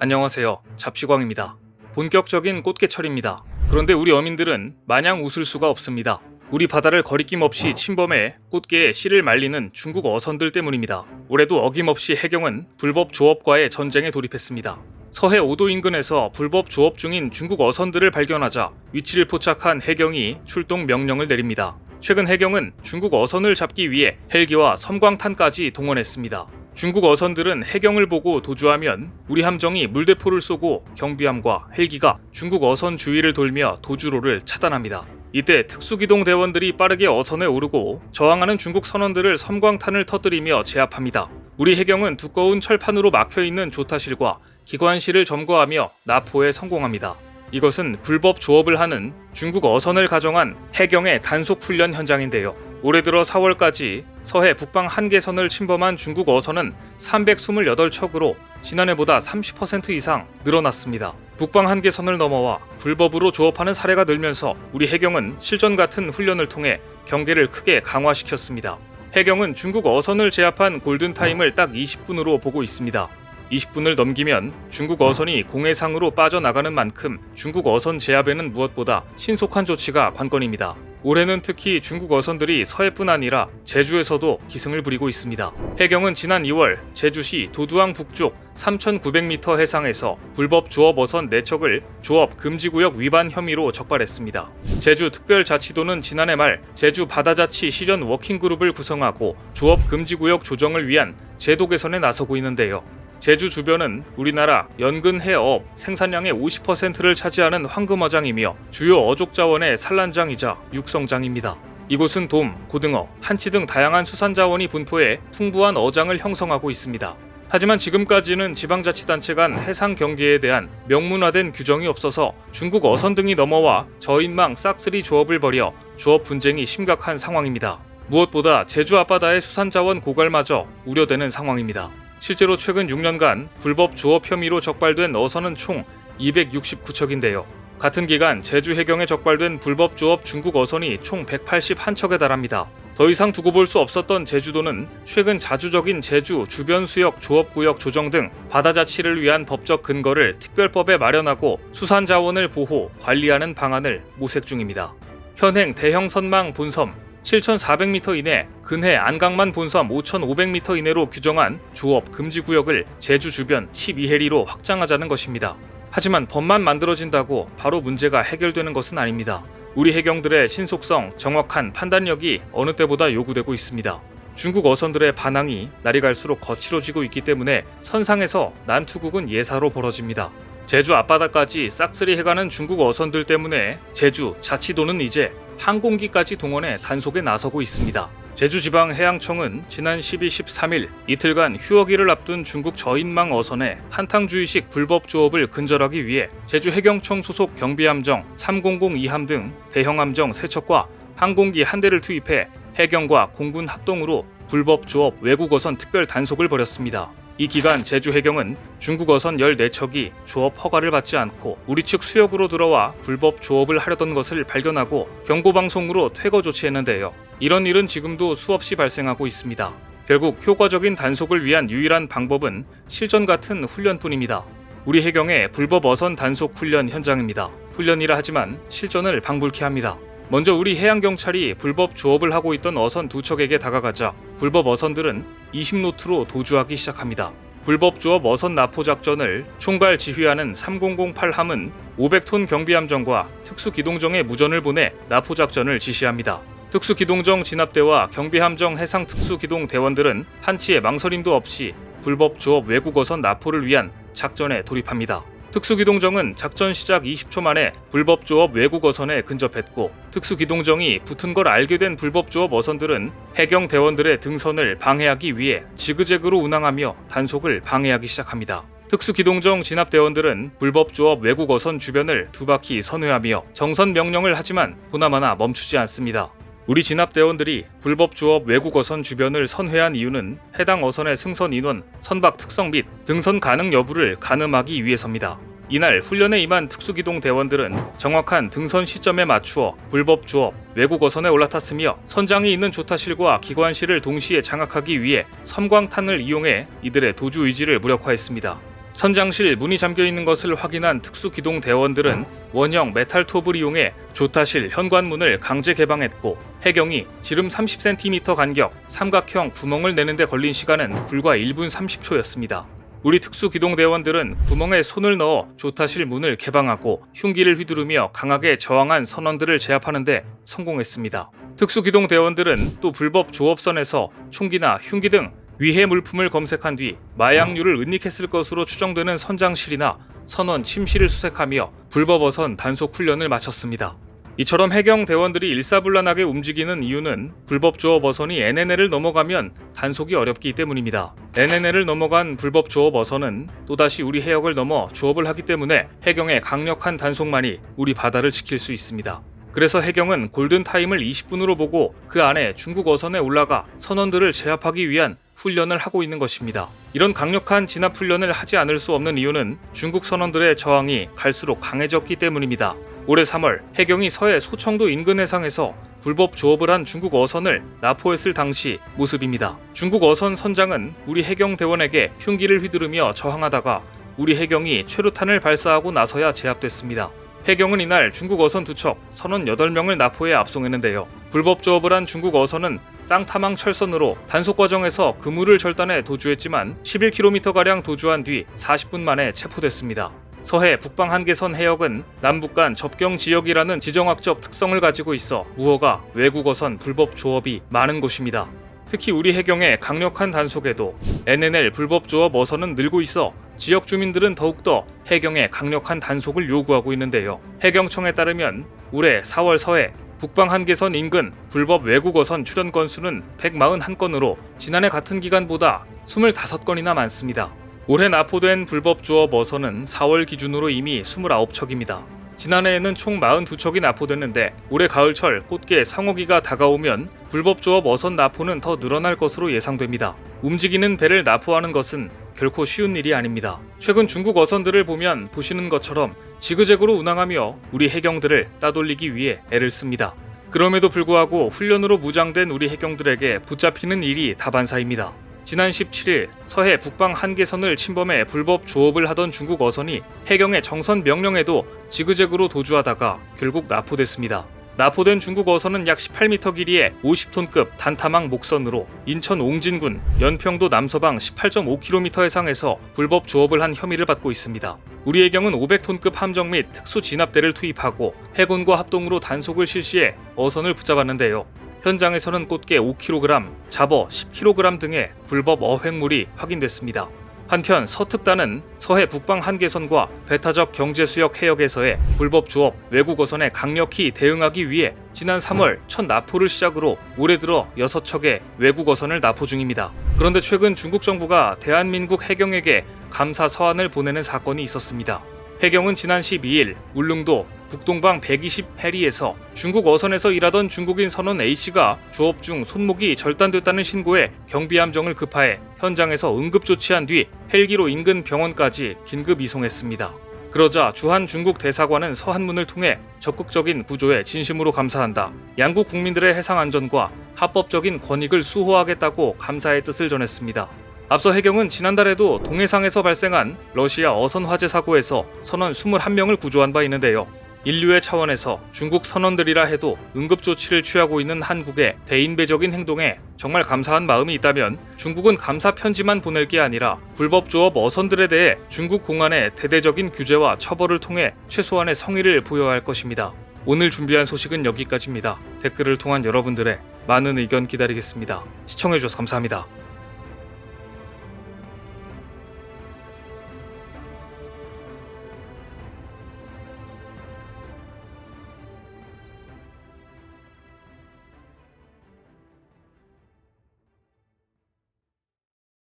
안녕하세요. 잡시광입니다. 본격적인 꽃게철입니다. 그런데 우리 어민들은 마냥 웃을 수가 없습니다. 우리 바다를 거리낌 없이 침범해 꽃게의 씨를 말리는 중국 어선들 때문입니다. 올해도 어김없이 해경은 불법 조업과의 전쟁에 돌입했습니다. 서해 5도 인근에서 불법 조업 중인 중국 어선들을 발견하자 위치를 포착한 해경이 출동 명령을 내립니다. 최근 해경은 중국 어선을 잡기 위해 헬기와 섬광탄까지 동원했습니다. 중국 어선들은 해경을 보고 도주하면 우리 함정이 물대포를 쏘고 경비함과 헬기가 중국 어선 주위를 돌며 도주로를 차단합니다. 이때 특수기동 대원들이 빠르게 어선에 오르고 저항하는 중국 선원들을 섬광탄을 터뜨리며 제압합니다. 우리 해경은 두꺼운 철판으로 막혀있는 조타실과 기관실을 점거하며 납포에 성공합니다. 이것은 불법 조업을 하는 중국 어선을 가정한 해경의 단속 훈련 현장인데요. 올해 들어 4월까지 서해 북방 한계선을 침범한 중국 어선은 328척으로 지난해보다 30% 이상 늘어났습니다. 북방 한계선을 넘어와 불법으로 조업하는 사례가 늘면서 우리 해경은 실전 같은 훈련을 통해 경계를 크게 강화시켰습니다. 해경은 중국 어선을 제압한 골든타임을 딱 20분으로 보고 있습니다. 20분을 넘기면 중국 어선이 공해상으로 빠져나가는 만큼 중국 어선 제압에는 무엇보다 신속한 조치가 관건입니다. 올해는 특히 중국 어선들이 서해뿐 아니라 제주에서도 기승을 부리고 있습니다. 해경은 지난 2월 제주시 도두항 북쪽 3,900m 해상에서 불법 조업 어선 4척을 조업 금지구역 위반 혐의로 적발했습니다. 제주특별자치도는 지난해 말 제주 바다자치 실현 워킹그룹을 구성하고 조업 금지구역 조정을 위한 제도 개선에 나서고 있는데요. 제주 주변은 우리나라 연근 해어업 생산량의 50%를 차지하는 황금어장이며 주요 어족 자원의 산란장이자 육성장입니다. 이곳은 돔, 고등어, 한치 등 다양한 수산 자원이 분포해 풍부한 어장을 형성하고 있습니다. 하지만 지금까지는 지방자치단체 간 해상 경계에 대한 명문화된 규정이 없어서 중국 어선 등이 넘어와 저인망 싹쓸이 조업을 벌여 조업 분쟁이 심각한 상황입니다. 무엇보다 제주 앞바다의 수산 자원 고갈마저 우려되는 상황입니다. 실제로 최근 6년간 불법 조업 혐의로 적발된 어선은 총 269척인데요. 같은 기간 제주 해경에 적발된 불법 조업 중국 어선이 총 181척에 달합니다. 더 이상 두고 볼 수 없었던 제주도는 최근 자주적인 제주 주변 수역 조업구역 조정 등 바다 자치를 위한 법적 근거를 특별법에 마련하고 수산 자원을 보호, 관리하는 방안을 모색 중입니다. 현행 대형 선망 본섬 7,400m 이내, 근해 안강만 본섬 5,500m 이내로 규정한 조업 금지 구역을 제주 주변 12해리로 확장하자는 것입니다. 하지만 법만 만들어진다고 바로 문제가 해결되는 것은 아닙니다. 우리 해경들의 신속성, 정확한 판단력이 어느 때보다 요구되고 있습니다. 중국 어선들의 반항이 날이 갈수록 거칠어지고 있기 때문에 선상에서 난투국은 예사로 벌어집니다. 제주 앞바다까지 싹쓸이 해가는 중국 어선들 때문에 제주 자치도는 이제 항공기까지 동원해 단속에 나서고 있습니다. 제주지방해양청은 지난 12, 13일 이틀간 휴어기를 앞둔 중국 저인망 어선의 한탕주의식 불법 조업을 근절하기 위해 제주해경청 소속 경비함정 3002함 등 대형함정 3척과 항공기 1대를 투입해 해경과 공군 합동으로 불법 조업 외국 어선 특별 단속을 벌였습니다. 이 기간 제주해경은 중국 어선 14척이 조업 허가를 받지 않고 우리 측 수역으로 들어와 불법 조업을 하려던 것을 발견하고 경고방송으로 퇴거 조치했는데요. 이런 일은 지금도 수없이 발생하고 있습니다. 결국 효과적인 단속을 위한 유일한 방법은 실전 같은 훈련뿐입니다. 우리 해경의 불법 어선 단속 훈련 현장입니다. 훈련이라 하지만 실전을 방불케 합니다. 먼저 우리 해양경찰이 불법 조업을 하고 있던 어선 2척에게 다가가자 불법 어선들은 20노트로 도주하기 시작합니다. 불법 조업 어선 납포 작전을 총괄 지휘하는 3008함은 500톤 경비함정과 특수기동정의 무전을 보내 납포 작전을 지시합니다. 특수기동정 진압대와 경비함정 해상특수기동 대원들은 한치의 망설임도 없이 불법 조업 외국 어선 납포를 위한 작전에 돌입합니다. 특수기동정은 작전 시작 20초 만에 불법 조업 외국 어선에 근접했고 특수기동정이 붙은 걸 알게 된 불법 조업 어선들은 해경 대원들의 등선을 방해하기 위해 지그재그로 운항하며 단속을 방해하기 시작합니다. 특수기동정 진압대원들은 불법 조업 외국 어선 주변을 2바퀴 선회하며 정선 명령을 하지만 보나마나 멈추지 않습니다. 우리 진압대원들이 불법 조업 외국 어선 주변을 선회한 이유는 해당 어선의 승선 인원, 선박 특성 및 등선 가능 여부를 가늠하기 위해서입니다. 이날 훈련에 임한 특수기동 대원들은 정확한 등선 시점에 맞추어 불법 조업 외국 어선에 올라탔으며 선장이 있는 조타실과 기관실을 동시에 장악하기 위해 섬광탄을 이용해 이들의 도주 의지를 무력화했습니다. 선장실 문이 잠겨있는 것을 확인한 특수기동대원들은 원형 메탈톱을 이용해 조타실 현관문을 강제 개방했고, 해경이 지름 30cm 간격 삼각형 구멍을 내는데 걸린 시간은 불과 1분 30초였습니다. 우리 특수기동대원들은 구멍에 손을 넣어 조타실 문을 개방하고 흉기를 휘두르며 강하게 저항한 선원들을 제압하는데 성공했습니다. 특수기동대원들은 또 불법 조업선에서 총기나 흉기 등 위해 물품을 검색한 뒤 마약류를 은닉했을 것으로 추정되는 선장실이나 선원 침실을 수색하며 불법 어선 단속 훈련을 마쳤습니다. 이처럼 해경 대원들이 일사불란하게 움직이는 이유는 불법 조업 어선이 NNL을 넘어가면 단속이 어렵기 때문입니다. NNL을 넘어간 불법 조업 어선은 또다시 우리 해역을 넘어 조업을 하기 때문에 해경의 강력한 단속만이 우리 바다를 지킬 수 있습니다. 그래서 해경은 골든타임을 20분으로 보고 그 안에 중국 어선에 올라가 선원들을 제압하기 위한 훈련을 하고 있는 것입니다. 이런 강력한 진압 훈련을 하지 않을 수 없는 이유는 중국 선원들의 저항이 갈수록 강해졌기 때문입니다. 올해 3월 해경이 서해 소청도 인근 해상에서 불법 조업을 한 중국 어선을 납포했을 당시 모습입니다. 중국 어선 선장은 우리 해경 대원에게 흉기를 휘두르며 저항하다가 우리 해경이 최루탄을 발사하고 나서야 제압됐습니다. 해경은 이날 중국 어선 2척, 선원 8명을 납포해 압송했는데요. 불법 조업을 한 중국 어선은 쌍타망 철선으로 단속 과정에서 그물을 절단해 도주했지만 11km가량 도주한 뒤 40분 만에 체포됐습니다. 서해 북방 한계선 해역은 남북 간 접경 지역이라는 지정학적 특성을 가지고 있어 우호가 외국어선 불법 조업이 많은 곳입니다. 특히 우리 해경의 강력한 단속에도 NNL 불법 조업 어선은 늘고 있어 지역 주민들은 더욱더 해경의 강력한 단속을 요구하고 있는데요. 해경청에 따르면 올해 4월 서해 북방 한계선 인근 불법 외국어선 출현 건수는 141건으로 지난해 같은 기간보다 25건이나 많습니다. 올해 납포된 불법 조업 어선은 4월 기준으로 이미 29척입니다. 지난해에는 총 42척이 납포됐는데 올해 가을철 꽃게 상어기가 다가오면 불법 조업 어선 납포는 더 늘어날 것으로 예상됩니다. 움직이는 배를 납포하는 것은 결코 쉬운 일이 아닙니다. 최근 중국 어선들을 보면 보시는 것처럼 지그재그로 운항하며 우리 해경들을 따돌리기 위해 애를 씁니다. 그럼에도 불구하고 훈련으로 무장된 우리 해경들에게 붙잡히는 일이 다반사입니다. 지난 17일 서해 북방 한계선을 침범해 불법 조업을 하던 중국 어선이 해경의 정선 명령에도 지그재그로 도주하다가 결국 납포됐습니다. 납포된 중국 어선은 약 18m 길이의 50톤급 단타망 목선으로 인천 옹진군 연평도 남서방 18.5km 해상에서 불법 조업을 한 혐의를 받고 있습니다. 우리 해경은 500톤급 함정 및 특수 진압대를 투입하고 해군과 합동으로 단속을 실시해 어선을 붙잡았는데요. 현장에서는 꽃게 5kg, 잡어 10kg 등의 불법 어획물이 확인됐습니다. 한편 서특단은 서해 북방 한계선과 배타적 경제수역 해역에서의 불법 조업 외국어선에 강력히 대응하기 위해 지난 3월 첫 납포를 시작으로 올해 들어 6척의 외국어선을 납포 중입니다. 그런데 최근 중국 정부가 대한민국 해경에게 감사 서한을 보내는 사건이 있었습니다. 해경은 지난 12일 울릉도 북동방 120해리에서 중국 어선에서 일하던 중국인 선원 A씨가 조업 중 손목이 절단됐다는 신고에 경비함정을 급파해 현장에서 응급 조치한 뒤 헬기로 인근 병원까지 긴급 이송했습니다. 그러자 주한 중국 대사관은 서한문을 통해 적극적인 구조에 진심으로 감사한다. 양국 국민들의 해상 안전과 합법적인 권익을 수호하겠다고 감사의 뜻을 전했습니다. 앞서 해경은 지난달에도 동해상에서 발생한 러시아 어선 화재 사고에서 선원 21명을 구조한 바 있는데요. 인류의 차원에서 중국 선원들이라 해도 응급조치를 취하고 있는 한국의 대인배적인 행동에 정말 감사한 마음이 있다면 중국은 감사 편지만 보낼 게 아니라 불법 조업 어선들에 대해 중국 공안의 대대적인 규제와 처벌을 통해 최소한의 성의를 보여야 할 것입니다. 오늘 준비한 소식은 여기까지입니다. 댓글을 통한 여러분들의 많은 의견 기다리겠습니다. 시청해주셔서 감사합니다.